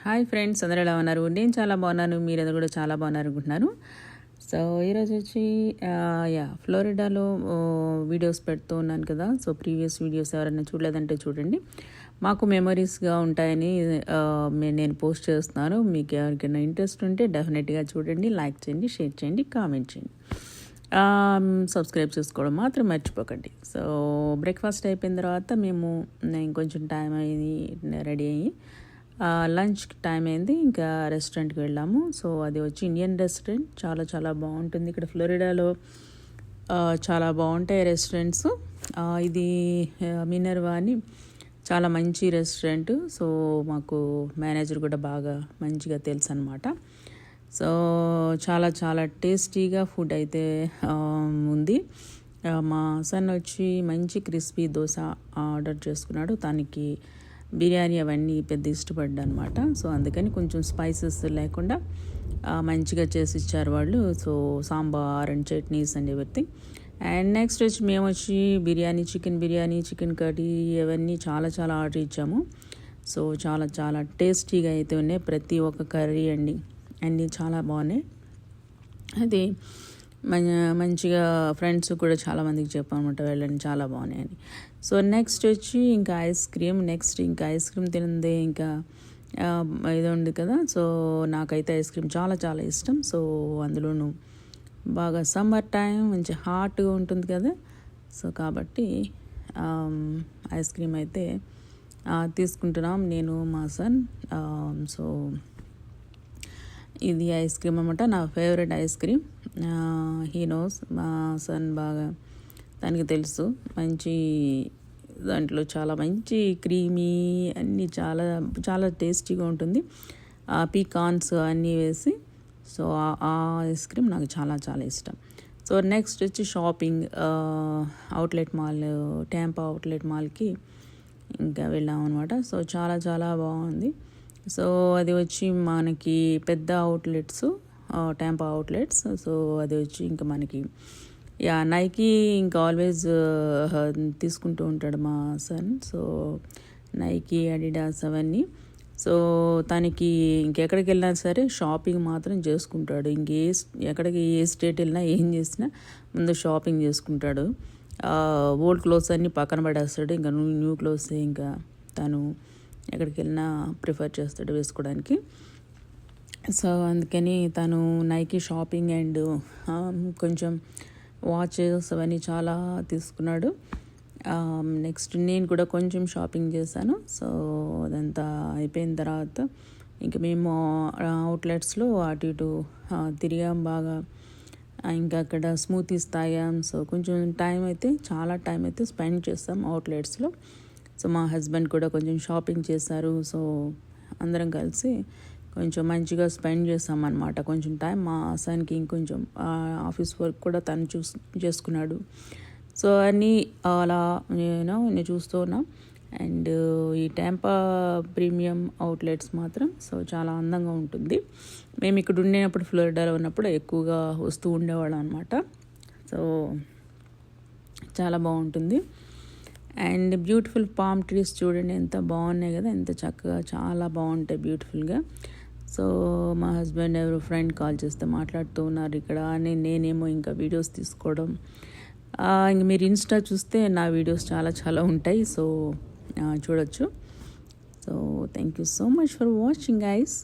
Hi friends, అందరూ ఎలా ఉన్నారు? నేను చాలా బాగున్నాను. మీరందరూ కూడా చాలా బాగున్నారు అనుకుంటున్నాను. సో ఈరోజు వచ్చి ఫ్లోరిడాలో వీడియోస్ పెడుతూ ఉన్నాను కదా. సో ప్రీవియస్ వీడియోస్ ఎవరైనా చూడలేదంటే చూడండి. మాకు మెమరీస్గా ఉంటాయని నేను పోస్ట్ చేస్తున్నాను. మీకు ఎవరికైనా ఇంట్రెస్ట్ ఉంటే డెఫినెట్గా చూడండి, లైక్ చేయండి, షేర్ చేయండి, కామెంట్ చేయండి. సబ్స్క్రైబ్ చేసుకోవడం మాత్రం మర్చిపోకండి. సో బ్రేక్ఫాస్ట్ అయిపోయిన తర్వాత మేము ఇంకొంచెం టైం అయ్యి రెడీ అయ్యి లంచ్ టైం అయింది. ఇంకా రెస్టారెంట్కి వెళ్ళాము. సో అది వచ్చి ఇండియన్ రెస్టారెంట్, చాలా చాలా బాగుంటుంది. ఇక్కడ ఫ్లోరిడాలో చాలా బాగుంటాయి రెస్టారెంట్స్. ఇది మినర్వా అని చాలా మంచి రెస్టారెంట్. సో మాకు మేనేజర్ కూడా బాగా మంచిగా తెలుసు అనమాట. సో చాలా చాలా టేస్టీగా ఫుడ్ అయితే ఉంది. మా సన్ వచ్చి మంచి క్రిస్పీ దోశ ఆర్డర్ చేసుకున్నాడు. తనకి బిర్యానీ అవన్నీ పెద్ద ఇష్టపడ్డా అనమాట. సో అందుకని కొంచెం స్పైసెస్ లేకుండా మంచిగా చేసి ఇచ్చారు వాళ్ళు. So sambar and chutneys and everything. And next వచ్చి మేము వచ్చి బిర్యానీ, చికెన్ కర్రీ అవన్నీ చాలా చాలా ఆర్డర్ ఇచ్చాము. సో చాలా చాలా టేస్టీగా అయితే ఉన్నాయి. ప్రతి ఒక్క కర్రీ అన్నీ చాలా బాగున్నాయి. అది మంచిగా ఫ్రెండ్స్ కూడా చాలామందికి చెప్పామన్నమాట, వెళ్ళండి చాలా బాగున్నాయని. సో నెక్స్ట్ వచ్చి ఇంకా ఐస్ క్రీమ్ తినందే ఇంకా ఇది ఉంది కదా. సో నాకైతే ఐస్ క్రీమ్ చాలా చాలా ఇష్టం. సో అందులోనూ బాగా సమ్మర్ టైం మంచి హాట్గా ఉంటుంది కదా. సో కాబట్టి ఐస్ క్రీమ్ అయితే తీసుకుంటున్నాం నేను, మా సన్. సో ఇది ఐస్ క్రీమ్ అన్నమాట, నా favourite ice cream. He knows, మా సన్ బాగా దానికి తెలుసు. మంచి దాంట్లో చాలా మంచి క్రీమీ అన్నీ చాలా చాలా టేస్టీగా ఉంటుంది. పీకాన్స్ అన్నీ వేసి. సో ఆ ఐస్ క్రీమ్ నాకు చాలా చాలా ఇష్టం. సో నెక్స్ట్ వచ్చి shopping, outlet mall, Tampa outlet మాల్కి ఇంకా వెళ్ళాం అనమాట. సో చాలా చాలా బాగుంది. సో అది వచ్చి మనకి పెద్ద అవుట్లెట్స్, ట్యాంపా అవుట్లెట్స్. సో అది వచ్చి ఇంకా మనకి నైకీ ఇంకా ఆల్వేస్ తీసుకుంటూ ఉంటాడు మా సన్. సో నైకీ, అడిడాస్ అవన్నీ. సో తనకి ఇంకెక్కడికి వెళ్ళినా సరే షాపింగ్ మాత్రం చేసుకుంటాడు. ఎక్కడికి ఏ స్టేట్ వెళ్ళినా ఏం చేసినా ముందు షాపింగ్ చేసుకుంటాడు. ఓల్డ్ క్లోత్స్ అన్నీ పక్కన పడేస్తాడు. ఇంకా న్యూ క్లోత్స్ ఇంకా తను ఎక్కడికి వెళ్ళినా ప్రిఫర్ చేస్తాడు వేసుకోవడానికి. సో అందుకని తను నైకీ షాపింగ్ అండ్ కొంచెం వాచెస్ అవన్నీ చాలా తీసుకున్నాడు. నెక్స్ట్ నేను కూడా కొంచెం షాపింగ్ చేశాను. సో అదంతా అయిపోయిన తర్వాత ఇంక మేము అవుట్లెట్స్లో అటు ఇటు తిరిగాం బాగా. ఇంకా అక్కడ స్మూతీస్ తాగాం. సో కొంచెం చాలా టైం అయితే స్పెండ్ చేస్తాం అవుట్లెట్స్లో. సో మా హస్బెండ్ కూడా కొంచెం షాపింగ్ చేశారు. సో అందరం కలిసి కొంచెం మంచిగా స్పెండ్ చేస్తామన్నమాట. కొంచెం టైం మా సన్కి ఇంకొంచెం ఆఫీస్ వర్క్ కూడా తను చేసుకున్నాడు. సో అన్నీ అలా నేను చూస్తూ ఉన్నాం. అండ్ ఈ ట్యాంపా ప్రీమియం అవుట్లెట్స్ మాత్రం సో చాలా అందంగా ఉంటుంది. మేము ఇక్కడ ఉండేటప్పుడు, ఫ్లోరిడాలో ఉన్నప్పుడు ఎక్కువగా వస్తూ ఉండేవాళ్ళం అనమాట. సో చాలా బాగుంటుంది. అండ్ బ్యూటిఫుల్ పామ్ ట్రీస్ చూడండి, ఎంత బాగున్నాయి కదా, ఎంత చక్కగా చాలా బాగుంటాయి బ్యూటిఫుల్గా. సో మా హస్బెండ్ ఎవరో ఫ్రెండ్ కాల్ చేస్తే మాట్లాడుతూ ఉన్నారు ఇక్కడ. నేనేమో ఇంకా వీడియోస్ తీసుకోవడం. ఇంక మీరు ఇన్స్టా చూస్తే నా వీడియోస్ చాలా చాలా ఉంటాయి. సో చూడొచ్చు. So thank you so much for watching guys.